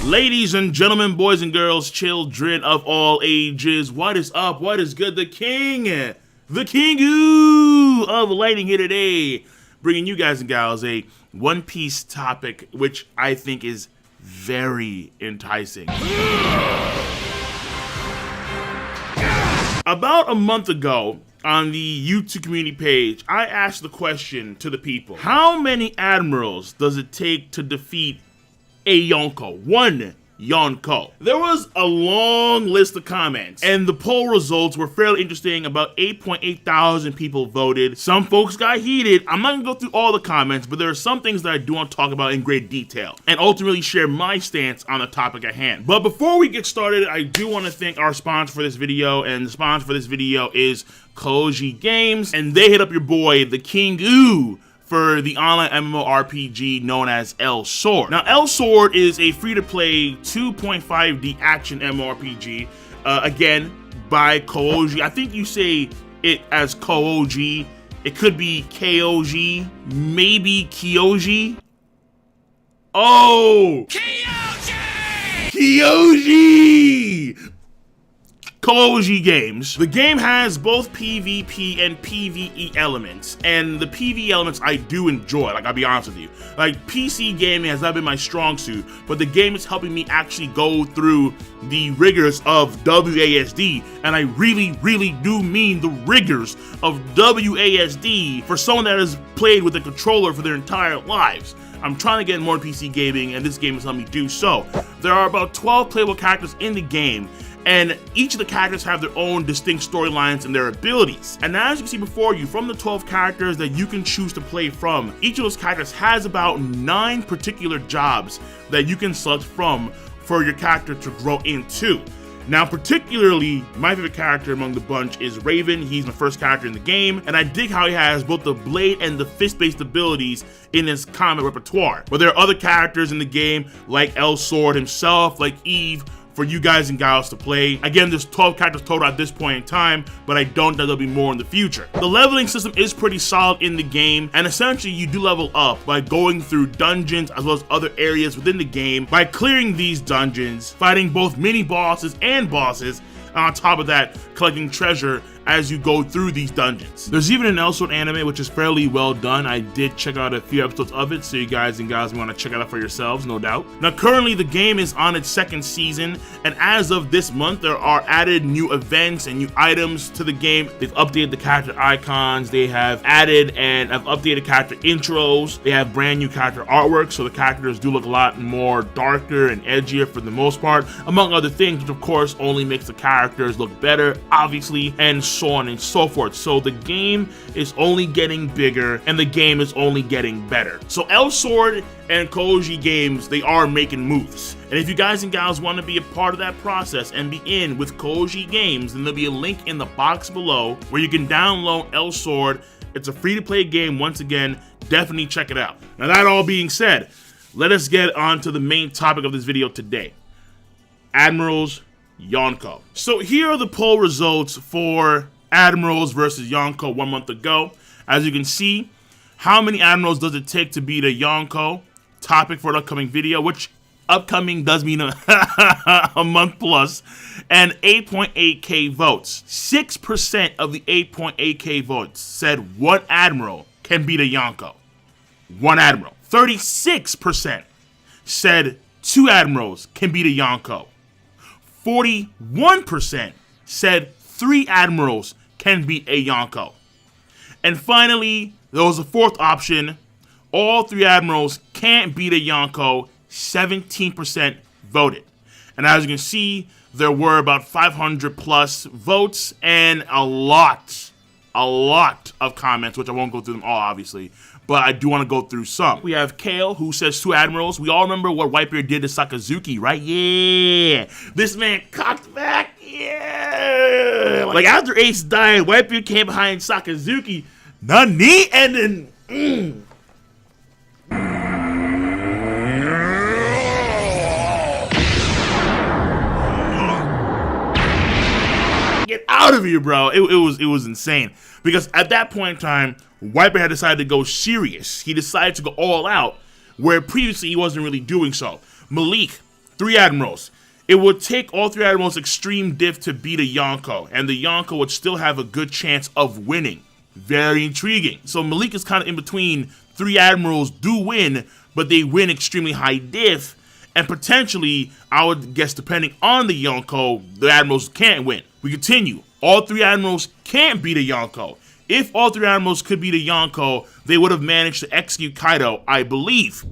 Ladies and gentlemen, boys and girls, children of all ages, what is up? What is good? The King of Lighting here today, bringing you guys and gals a One Piece topic, which I think is very enticing. About a month ago, on the YouTube community page, I asked the question to the people: how many admirals does it take to defeat a Yonko? One Yonko. There was a long list of comments, and the poll results were fairly interesting. About 8,800 people voted. Some folks got heated. I'm not gonna go through all the comments, but there are some things that I do want to talk about in great detail and ultimately share my stance on the topic at hand. But before we get started, I do want to thank our sponsor for this video, and the sponsor for this video is Koji Games, and they hit up your boy, the King for the online MMORPG known as El Sword. Now, El Sword is a free-to-play 2.5D action MMORPG, again, by Koji. I think you say it as Koji. It could be Koji, maybe Kyoji. Oh! Kyoji! Koji Games. The game has both PvP and PvE elements, and the PvE elements I do enjoy, like, I'll be honest with you. Like, PC gaming has not been my strong suit, but the game is helping me actually go through the rigors of WASD, and I really do mean the rigors of WASD for someone that has played with a controller for their entire lives. I'm trying to get more PC gaming, and this game has helped me do so. There are about 12 playable characters in the game, and each of the characters have their own distinct storylines and their abilities. And as you can see before you, from the 12 characters that you can choose to play from, each of those characters has about 9 particular jobs that you can select from for your character to grow into. Now, particularly, my favorite character among the bunch is Raven. He's my first character in the game, and I dig how he has both the blade and the fist-based abilities in his combat repertoire. But there are other characters in the game, like El Sword himself, like Eve, for you guys and gals to play. Again, there's 12 characters total at this point in time, but I don't know there'll be more in the future. The leveling system is pretty solid in the game, and essentially you do level up by going through dungeons as well as other areas within the game, by clearing these dungeons, fighting both mini bosses and bosses, and on top of that, collecting treasure as you go through these dungeons. There's even an El Sword anime, which is fairly well done. I did check out a few episodes of it, so you guys and gals want to check it out for yourselves, no doubt. Now, currently the game is on its 2nd season, and as of this month, there are added new events and new items to the game. They've updated the character icons, they have added and have updated character intros, they have brand new character artwork, so the characters do look a lot more darker and edgier for the most part, among other things, which of course only makes the characters look better, obviously, and so on and so forth. So the game is only getting bigger, and the game is only getting better. So El Sword and Koji Games, they are making moves. And if you guys and gals want to be a part of that process and be in with Koji Games, then there'll be a link in the box below where you can download El Sword. It's a free-to-play game. Once again, definitely check it out. Now, that all being said, let us get on to the main topic of this video today: Admirals, Yonko. So here are the poll results for Admirals versus Yonko 1 month ago. As you can see, how many Admirals does it take to beat a Yonko? Topic for an upcoming video, which upcoming does mean a month plus, and 8.8K votes. 6% of the 8.8K votes said one Admiral can beat a Yonko. One Admiral. 36% said 2 Admirals can beat a Yonko. 41% said 3 Admirals can beat a Yonko. And finally, there was a 4th option: all 3 Admirals can't beat a Yonko. 17% voted. And as you can see, there were about 500 plus votes and a lot of comments, which I won't go through them all, obviously, but I do want to go through some. We have Kale, who says 2 Admirals. We all remember what Whitebeard did to Sakazuki, right? Yeah. This man cocked back. Yeah. Like, after Ace died, Whitebeard came behind Sakazuki. Nani? And then... Get out out of here, bro. It was insane. Because at that point in time, Whitebeard had decided to go serious. He decided to go all out, where previously he wasn't really doing so. Malik, 3 admirals. It would take all 3 admirals extreme diff to beat a Yonkou, and the Yonkou would still have a good chance of winning. Very intriguing. So Malik is kind of in between. 3 admirals do win, but they win extremely high diff, and potentially, I would guess depending on the Yonkou, the admirals can't win. We continue. All 3 admirals can't beat a Yonkou. If all 3 admirals could beat a Yonkou, they would have managed to execute Kaido, I believe.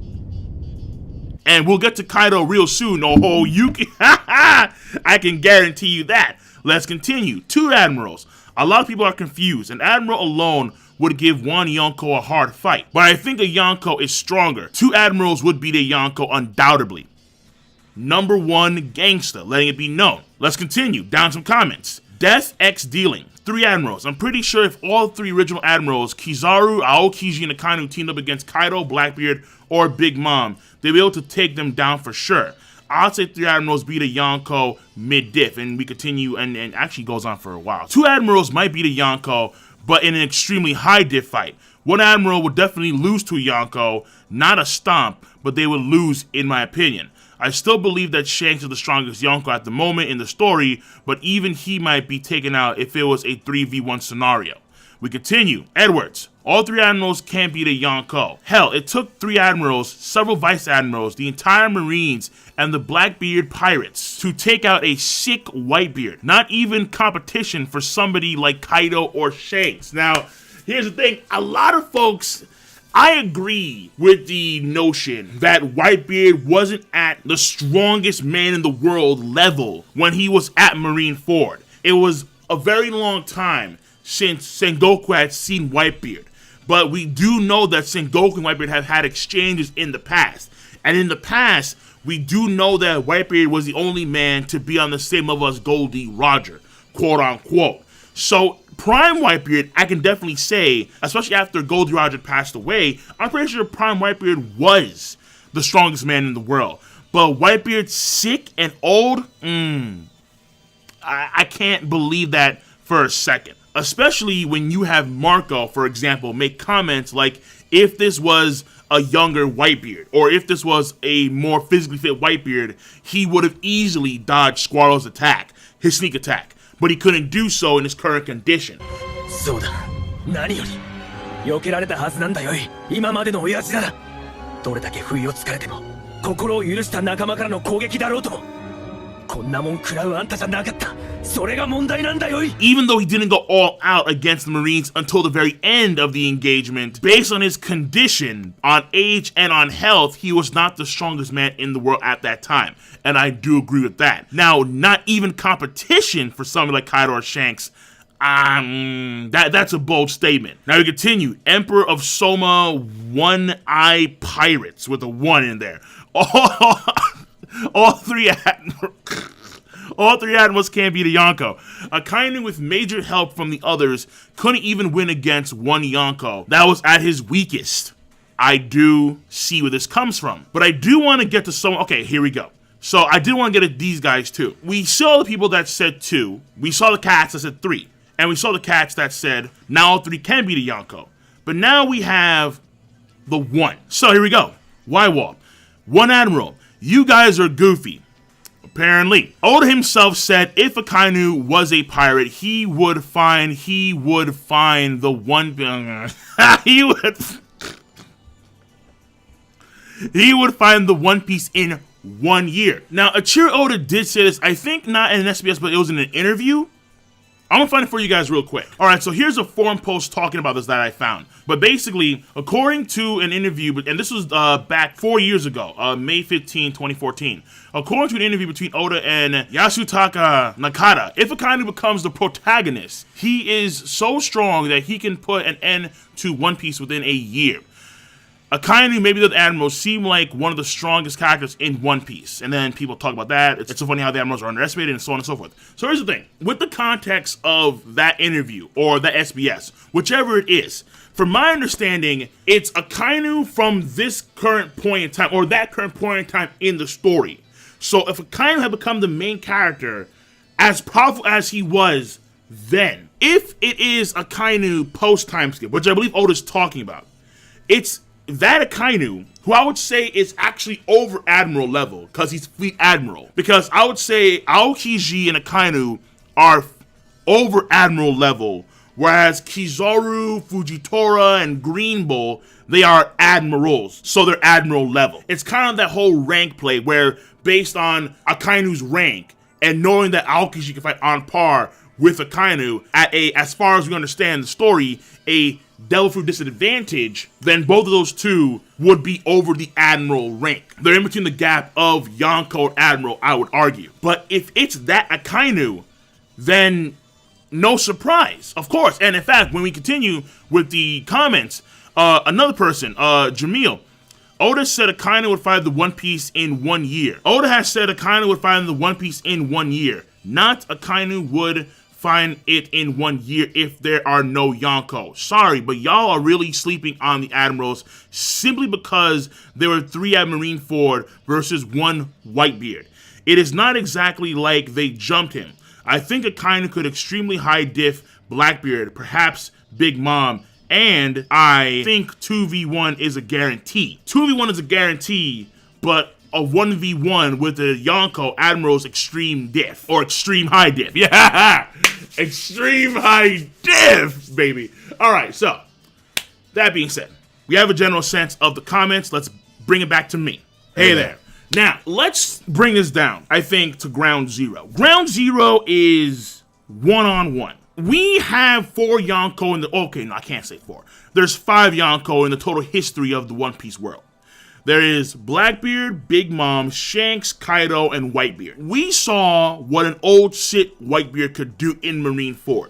And we'll get to Kaido real soon. Oh, you can, I can guarantee you that. Let's continue. 2 admirals. A lot of people are confused. An admiral alone would give one Yonkou a hard fight, but I think a Yonkou is stronger. 2 admirals would beat a Yonkou undoubtedly. Number 1 gangsta, letting it be known. Let's continue. Down some comments. Death X dealing. 3 admirals. I'm pretty sure if all 3 original admirals, Kizaru, Aokiji, and Akainu teamed up against Kaido, Blackbeard, or Big Mom, they'd be able to take them down for sure. I'd say 3 admirals beat a Yonkou mid-diff, and we continue, and actually goes on for a while. 2 admirals might beat a Yonkou, but in an extremely high diff fight. 1 admiral would definitely lose to a Yonkou, not a stomp, but they would lose in my opinion. I still believe that Shanks is the strongest Yonkou at the moment in the story, but even he might be taken out if it was a 3v1 scenario. We continue. Edwards. All 3 admirals can't beat a Yonkou. Hell, it took 3 admirals, several vice admirals, the entire Marines, and the Blackbeard pirates to take out a sick Whitebeard. Not even competition for somebody like Kaido or Shanks. Now, here's the thing. A lot of folks, I agree with the notion that Whitebeard wasn't at the strongest man in the world level when he was at Marineford. It was a very long time since Sengoku had seen Whitebeard. But we do know that Sengoku and Whitebeard have had exchanges in the past. And in the past, we do know that Whitebeard was the only man to be on the same level as Goldie Roger, quote unquote. So Prime Whitebeard, I can definitely say, especially after Goldie Roger passed away, I'm pretty sure Prime Whitebeard was the strongest man in the world. But Whitebeard sick and old, I can't believe that for a second. Especially when you have Marco, for example, make comments like, if this was a younger Whitebeard, or if this was a more physically fit Whitebeard, he would have easily dodged Squirrel's attack, his sneak attack. But he couldn't do so in his current condition. Even though he didn't go all out against the Marines until the very end of the engagement, based on his condition, on age, and on health, he was not the strongest man in the world at that time. And I do agree with that. Now, not even competition for somebody like Kaido or Shanks, that's a bold statement. Now we continue. Emperor of Soma, One-Eye Pirates, with a 1 in there. All 3 admirals can't beat a Yonkou. Akainu, with major help from the others, couldn't even win against one Yonkou that was at his weakest. I do see where this comes from. But I do want to get to some... Okay, here we go. So I did want to get at these guys too. We saw the people that said 2. We saw the cats that said 3. And we saw the cats that said now all 3 can beat a Yonkou. But now we have the 1. So here we go. Y-Wall. 1 admiral. You guys are goofy. Apparently. Oda himself said if Akainu was a pirate, he would find the one he would find the One Piece in 1 year. Now, Ichiro Oda did say this, I think not in an SBS, but it was in an interview. I'm gonna find it for you guys real quick. Alright, so here's a forum post talking about this that I found. But basically, according to an interview, and this was back 4 years ago, May 15, 2014. According to an interview between Oda and Yasutaka Nakata, if Akainu becomes the protagonist, he is so strong that he can put an end to One Piece within a year. Akainu, maybe the Admirals, seem like one of the strongest characters in One Piece. And then people talk about that. It's so funny how the Admirals are underestimated and so on and so forth. So here's the thing. With the context of that interview, or the SBS, whichever it is, from my understanding, it's Akainu from this current point in time, or that current point in time in the story. So if Akainu had become the main character, as powerful as he was then if it is Akainu post time skip, which I believe Oda's talking about, it's that Akainu who I would say is actually over Admiral level because he's Fleet Admiral. Because I would say Aokiji and Akainu are over Admiral level, whereas Kizaru, Fujitora, and Green Bull, they are Admirals, so they're Admiral level. It's kind of that whole rank play where based on Akainu's rank and knowing that Aokiji can fight on par with Akainu at as far as we understand the story, a Devil Fruit disadvantage, then both of those two would be over the Admiral rank. They're in between the gap of Yonkou and Admiral, I would argue. But if it's that Akainu, then no surprise, of course. And in fact, when we continue with the comments, another person, Jamil, Oda said Akainu would find the One Piece in 1 year. Oda has said Akainu would find the One Piece in 1 year. Not Akainu would find it in 1 year if there are no Yonkou. Sorry, but y'all are really sleeping on the Admirals simply because there were 3 at Marineford versus 1 Whitebeard. It is not exactly like they jumped him. I think Akainu could extremely high diff Blackbeard, perhaps Big Mom, and I think 2v1 is a guarantee. 2v1 is a guarantee, but a 1v1 with the Yonkou Admiral's extreme diff, or extreme high diff. Yeah, extreme high diff, baby. All right, so that being said, we have a general sense of the comments. Let's bring it back to me. Hey there. Now, let's bring this down, I think, to ground zero. Ground zero is one-on-one. We have 4 Yonkou in the... Okay, no, I can't say 4. There's 5 Yonkou in the total history of the One Piece world. There is Blackbeard, Big Mom, Shanks, Kaido, and Whitebeard. We saw what an old shit Whitebeard could do in Marineford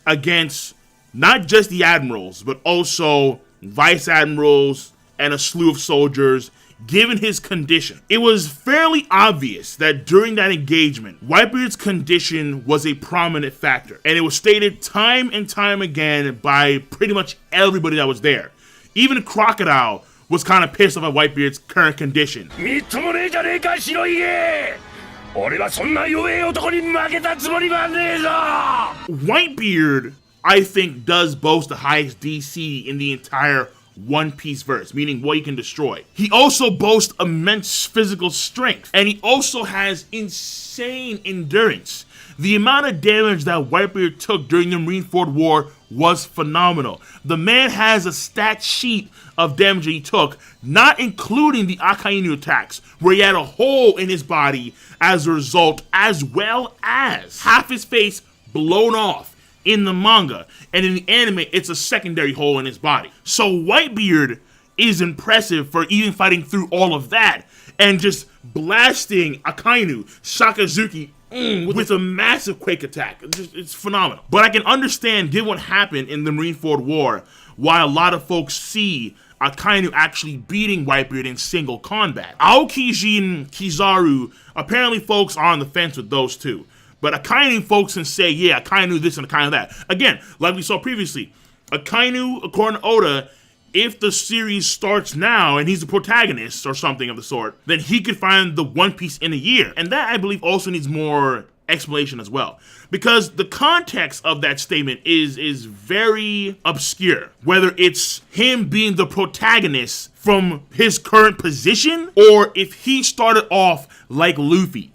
against not just the Admirals, but also Vice Admirals and a slew of soldiers. Given his condition, it was fairly obvious that during that engagement, Whitebeard's condition was a prominent factor. And it was stated time and time again by pretty much everybody that was there. Even Crocodile was kind of pissed off at Whitebeard's current condition. Whitebeard, I think, does boast the highest DC in the entire One Piece verse, meaning what he can destroy. He also boasts immense physical strength, and he also has insane endurance. The amount of damage that Whitebeard took during the Marineford War was phenomenal. The man has a stat sheet of damage he took, not including the Akainu attacks, where he had a hole in his body as a result, as well as half his face blown off in the manga, and in the anime, it's a secondary hole in his body. So Whitebeard is impressive for even fighting through all of that, and just blasting Akainu, Sakazuki, with a massive quake attack. It's phenomenal. But I can understand, given what happened in the Marineford War, why a lot of folks see Akainu actually beating Whitebeard in single combat. Aokiji and Kizaru, apparently folks are on the fence with those two. But Akainu folks can say, yeah, Akainu this and Akainu that. Again, like we saw previously, Akainu, according to Oda, if the series starts now and he's the protagonist or something of the sort, then he could find the One Piece in a year. And that, I believe, also needs more explanation as well. Because the context of that statement is very obscure. Whether it's him being the protagonist from his current position, or if he started off like Luffy.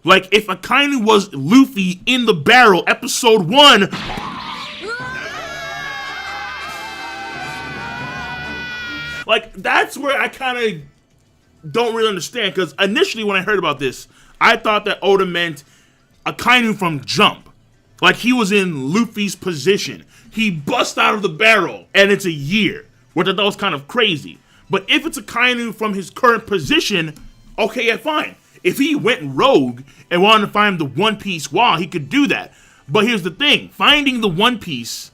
Like, if Akainu was Luffy in the barrel, episode 1... Like, that's where I kind of don't really understand, because initially when I heard about this, I thought that Oda meant Akainu from Jump. Like, he was in Luffy's position. He bust out of the barrel, and it's a year, which I thought was kind of crazy. But if it's Akainu from his current position, okay, yeah, fine. If he went rogue and wanted to find the One Piece while, he could do that. But here's the thing. Finding the One Piece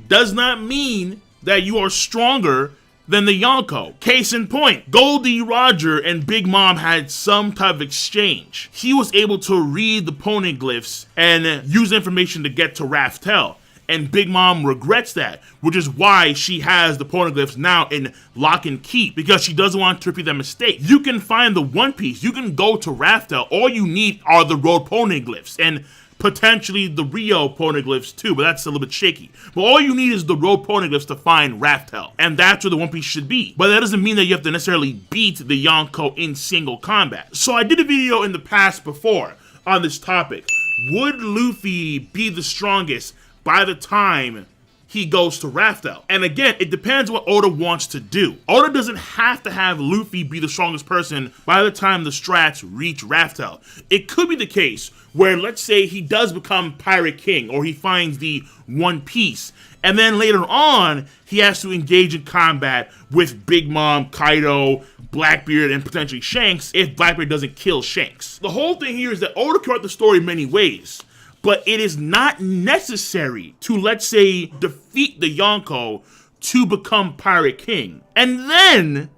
does not mean that you are stronger than the Yonkou. Case in point, Goldie Roger and Big Mom had some type of exchange. He was able to read the poneglyphs and use information to get to Raftel. And Big Mom regrets that, which is why she has the poneglyphs now in lock and keep, because she doesn't want to repeat that mistake. You can find the One Piece, you can go to Raftel, all you need are the road poneglyphs, and potentially the Rio poneglyphs too, but that's a little bit shaky. But all you need is the Ro poneglyphs to find Raftel, and that's where the One Piece should be. But that doesn't mean that you have to necessarily beat the Yonkou in single combat. So I did a video in the past before on this topic. Would Luffy be the strongest by the time he goes to Raftel? And again, it depends what Oda wants to do. Oda doesn't have to have Luffy be the strongest person by the time the strats reach Raftel. It could be the case where, let's say, he does become Pirate King, or he finds the One Piece, and then later on, he has to engage in combat with Big Mom, Kaido, Blackbeard, and potentially Shanks if Blackbeard doesn't kill Shanks. The whole thing here is that Oda can write the story many ways, but it is not necessary to, let's say, defeat the Yonkou to become Pirate King. And then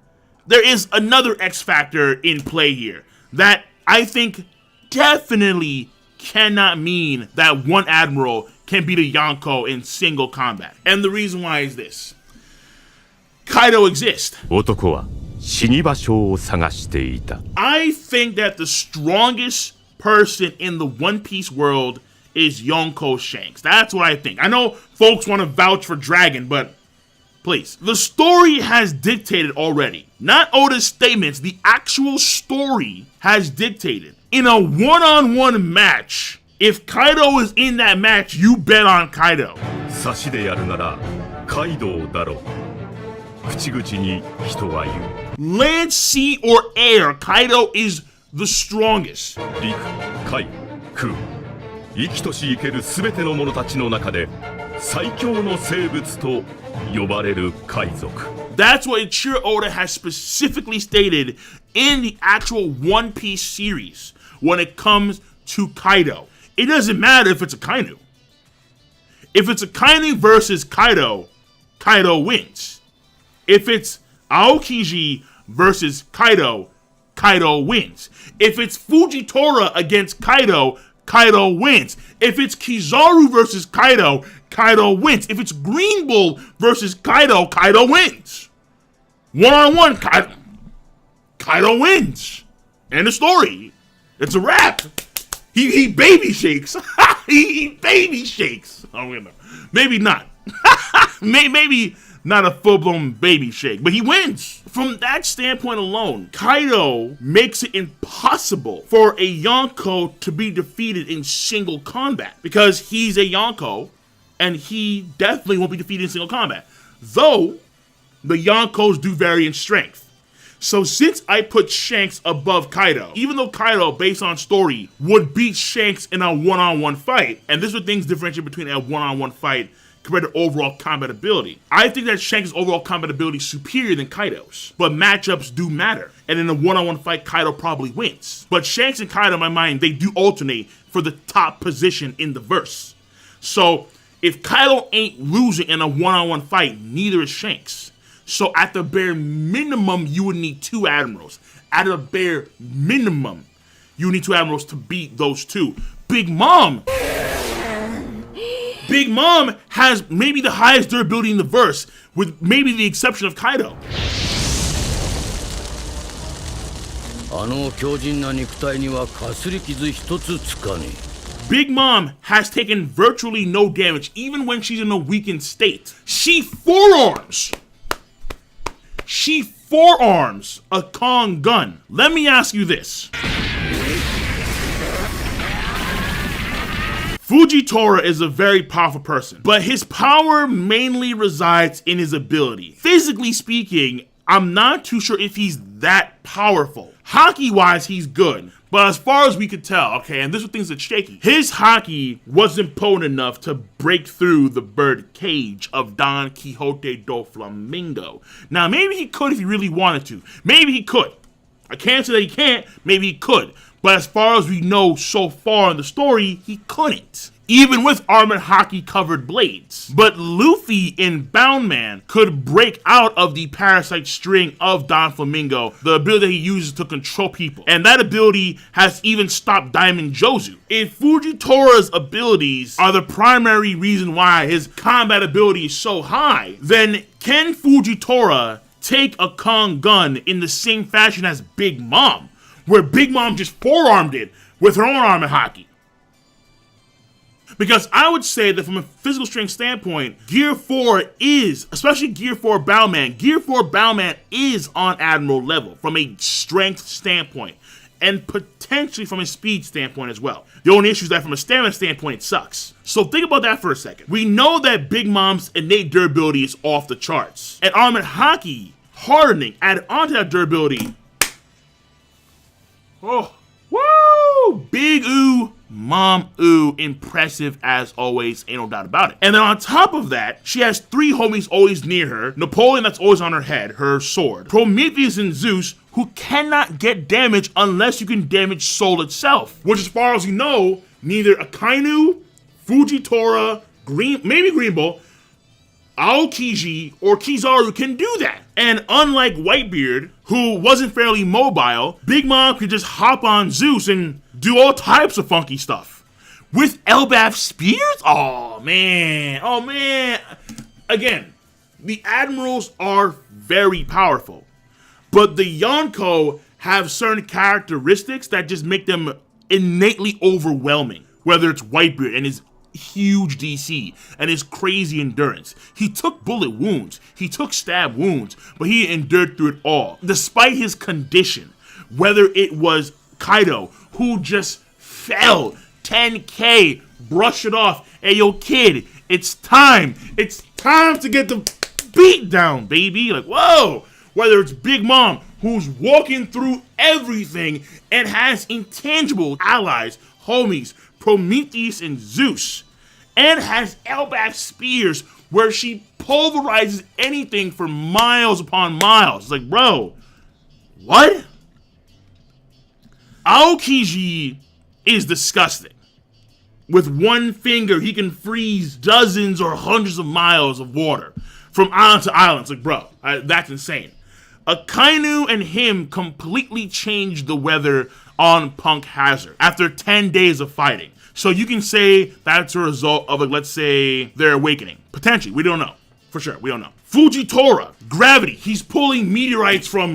there is another X factor in play here that I think definitely cannot mean that one Admiral can beat a Yonkou in single combat. And the reason why is this. Kaido exists. I think that the strongest person in the One Piece world is Yonkou Shanks. That's what I think. I know folks want to vouch for Dragon, but please. The story has dictated already. Not Oda's statements, the actual story has dictated. In a one-on-one match, if Kaido is in that match, you bet on Kaido. Land, sea, or air, Kaido is the strongest. That's what Ichiro Oda has specifically stated in the actual One Piece series when it comes to Kaido. It doesn't matter if it's a Kainu. If it's a Kainu versus Kaido, Kaido wins. If it's Aokiji versus Kaido, Kaido wins. If it's Fujitora against Kaido, Kaido wins. If it's Kizaru versus Kaido, Kaido wins. If it's Green Bull versus Kaido, Kaido wins. One-on-one, Kaido wins. End of story. It's a wrap. He baby shakes. he baby shakes. Oh, no. Maybe not. Maybe not a full-blown baby shake, but he wins. From that standpoint alone, Kaido makes it impossible for a Yonkou to be defeated in single combat because he's a Yonkou, and he definitely won't be defeated in single combat. Though, the Yonkous do vary in strength. So since I put Shanks above Kaido, even though Kaido, based on story, would beat Shanks in a one-on-one fight, and this is what things differentiate between a one-on-one fight compared to overall combat ability. I think that Shanks' overall combat ability is superior than Kaido's, but matchups do matter. And in a one-on-one fight, Kaido probably wins. But Shanks and Kaido, in my mind, they do alternate for the top position in the verse. So if Kaido ain't losing in a one-on-one fight, neither is Shanks. So at the bare minimum, you would need two Admirals. At a bare minimum, you need two Admirals to beat those two. Big Mom has maybe the highest durability in the verse, with maybe the exception of Kaido. Big Mom has taken virtually no damage, even when she's in a weakened state. She forearms a Kong gun. Let me ask you this. Fujitora is a very powerful person, but his power mainly resides in his ability. Physically speaking, I'm not too sure if he's that powerful. Haki-wise, he's good. But as far as we could tell, okay, and this is things that's shaky, his haki wasn't potent enough to break through the bird cage of Don Quixote do Flamingo. Now, maybe he could if he really wanted to. Maybe he could. I can't say that he can't. Maybe he could. But as far as we know so far in the story, he couldn't. Even with armored haki-covered blades. But Luffy in Bound Man could break out of the parasite string of Don Flamingo, the ability that he uses to control people. And that ability has even stopped Diamond Jozu. If Fujitora's abilities are the primary reason why his combat ability is so high, then can Fujitora take a Kong gun in the same fashion as Big Mom, where Big Mom just forearmed it with her own armored haki? Because I would say that from a physical strength standpoint, Gear 4 is, especially Gear 4 Bowman, Gear 4 Bowman is on Admiral level from a strength standpoint, and potentially from a speed standpoint as well. The only issue is that from a stamina standpoint, it sucks. So think about that for a second. We know that Big Mom's innate durability is off the charts, and Armored Haki hardening added onto that durability. Oh, woo! Big ooh, mom ooh, impressive as always, ain't no doubt about it. And then on top of that, she has 3 homies always near her. Napoleon, that's always on her head, her sword. Prometheus and Zeus, who cannot get damage unless you can damage Soul itself. Which, as far as you know, neither Akainu, Fujitora, maybe Green Bull, Aokiji, or Kizaru can do that. And unlike Whitebeard, who wasn't fairly mobile, Big Mom could just hop on Zeus and do all types of funky stuff. With Elbaf Spears? Oh man. Again, the Admirals are very powerful, but the Yonkou have certain characteristics that just make them innately overwhelming. Whether it's Whitebeard and his huge DC and his crazy endurance. He took bullet wounds, he took stab wounds, but he endured through it all. Despite his condition, whether it was Kaido, who just fell 10K, brush it off. Hey, yo, kid, it's time to get the beat down, baby. Like, whoa. Whether it's Big Mom, who's walking through everything and has intangible allies, homies, Prometheus and Zeus, and has Elbaf Spears, where she pulverizes anything for miles upon miles. It's like, bro, what? Aokiji is disgusting. With one finger, he can freeze dozens or hundreds of miles of water from island to island. It's like, bro, that's insane. Akainu and him completely changed the weather on Punk Hazard after 10 days of fighting. So you can say that's a result of, let's say, their awakening. Potentially, we don't know. For sure, we don't know. Fujitora, gravity. He's pulling meteorites from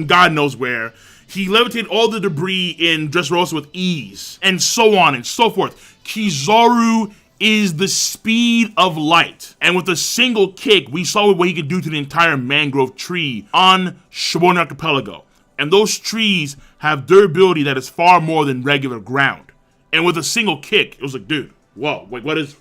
God knows where. He levitated all the debris in Dressrosa with ease, and so on and so forth. Kizaru is the speed of light. And with a single kick, we saw what he could do to the entire mangrove tree on Shibuya Archipelago. And those trees have durability that is far more than regular ground. And with a single kick, it was like, dude, whoa, wait, what is...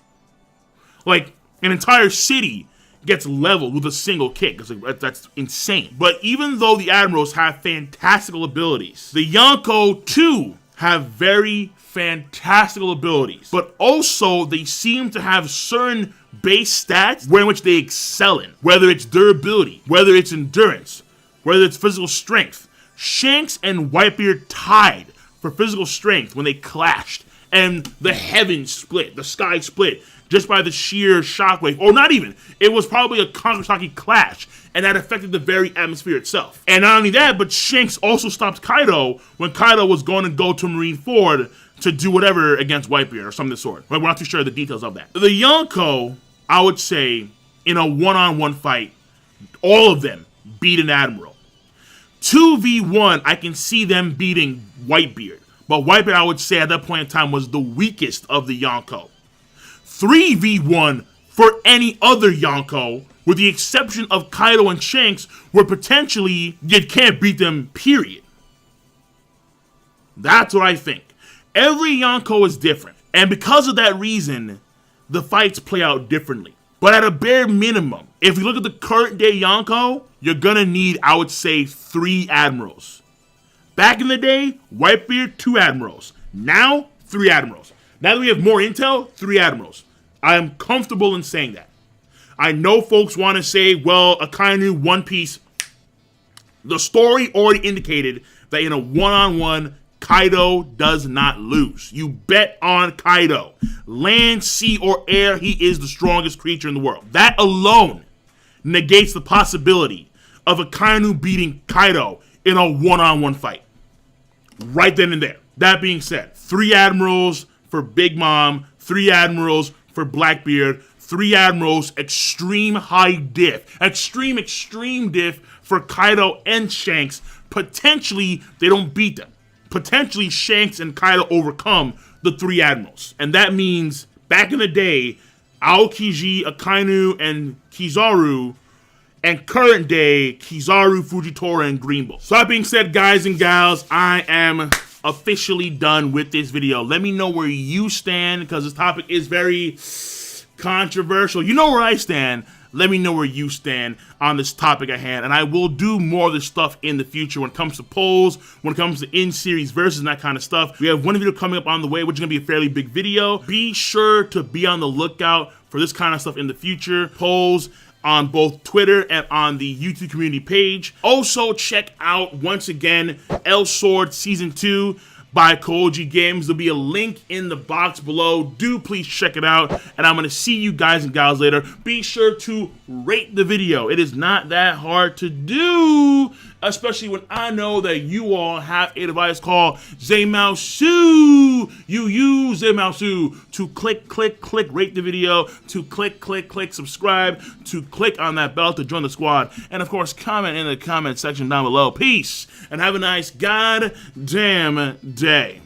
Like, an entire city gets leveled with a single kick. It's like, that's insane. But even though the Admirals have fantastical abilities, the Yonkou, too, have very fantastical abilities. But also, they seem to have certain base stats in which they excel in. Whether it's durability, whether it's endurance, whether it's physical strength. Shanks and Whitebeard tied for physical strength when they clashed, and the heavens split, the sky split, just by the sheer shockwave, or not even. It was probably a Kankosaki clash, and that affected the very atmosphere itself. And not only that, but Shanks also stopped Kaido when Kaido was going to go to Marineford to do whatever against Whitebeard or something of the sort. We're not too sure of the details of that. The Yonkou, I would say, in a one-on-one fight, all of them beat an Admiral. 2v1, I can see them beating Whitebeard. But Whitebeard, I would say, at that point in time, was the weakest of the Yonkou. 3v1 for any other Yonkou, with the exception of Kaido and Shanks, where potentially you can't beat them, period. That's what I think. Every Yonkou is different. And because of that reason, the fights play out differently. But at a bare minimum, if you look at the current day Yonkou, you're gonna need, I would say, 3 Admirals. Back in the day, Whitebeard, 2 Admirals. Now, 3 Admirals. Now that we have more intel, 3 Admirals. I am comfortable in saying that. I know folks want to say, well, Akainu, One Piece. The story already indicated that in a one-on-one, Kaido does not lose. You bet on Kaido. Land, sea, or air, he is the strongest creature in the world. That alone negates the possibility of Akainu beating Kaido in a one-on-one fight. Right then and there. That being said, 3 Admirals for Big Mom, 3 Admirals for Blackbeard, 3 Admirals, extreme high diff, extreme diff for Kaido and Shanks. Potentially, they don't beat them. Potentially, Shanks and Kaido overcome the 3 admirals. And that means back in the day, Aokiji, Akainu, and Kizaru, and current day, Kizaru, Fujitora, and Greenbull. So that being said, guys and gals, I am officially done with this video. Let me know where you stand, because this topic is very controversial. You know where I stand. Let me know where you stand on this topic at hand, and I will do more of this stuff in the future when it comes to polls, when it comes to in-series versus and that kind of stuff. We have one video coming up on the way, which is going to be a fairly big video. Be sure to be on the lookout for this kind of stuff in the future. Polls on both Twitter and on the YouTube community page. Also, check out, once again, El Sword Season 2 by Koji Games. There'll be a link in the box below. Do please check it out, and I'm going to see you guys and gals later. Be sure to rate the video. It is not that hard to do, especially when I know that you all have a device called Zemaosu. You use Zemaosu to click, rate the video, to click, subscribe, to click on that bell to join the squad, and of course, comment in the comment section down below. Peace, and have a nice goddamn day.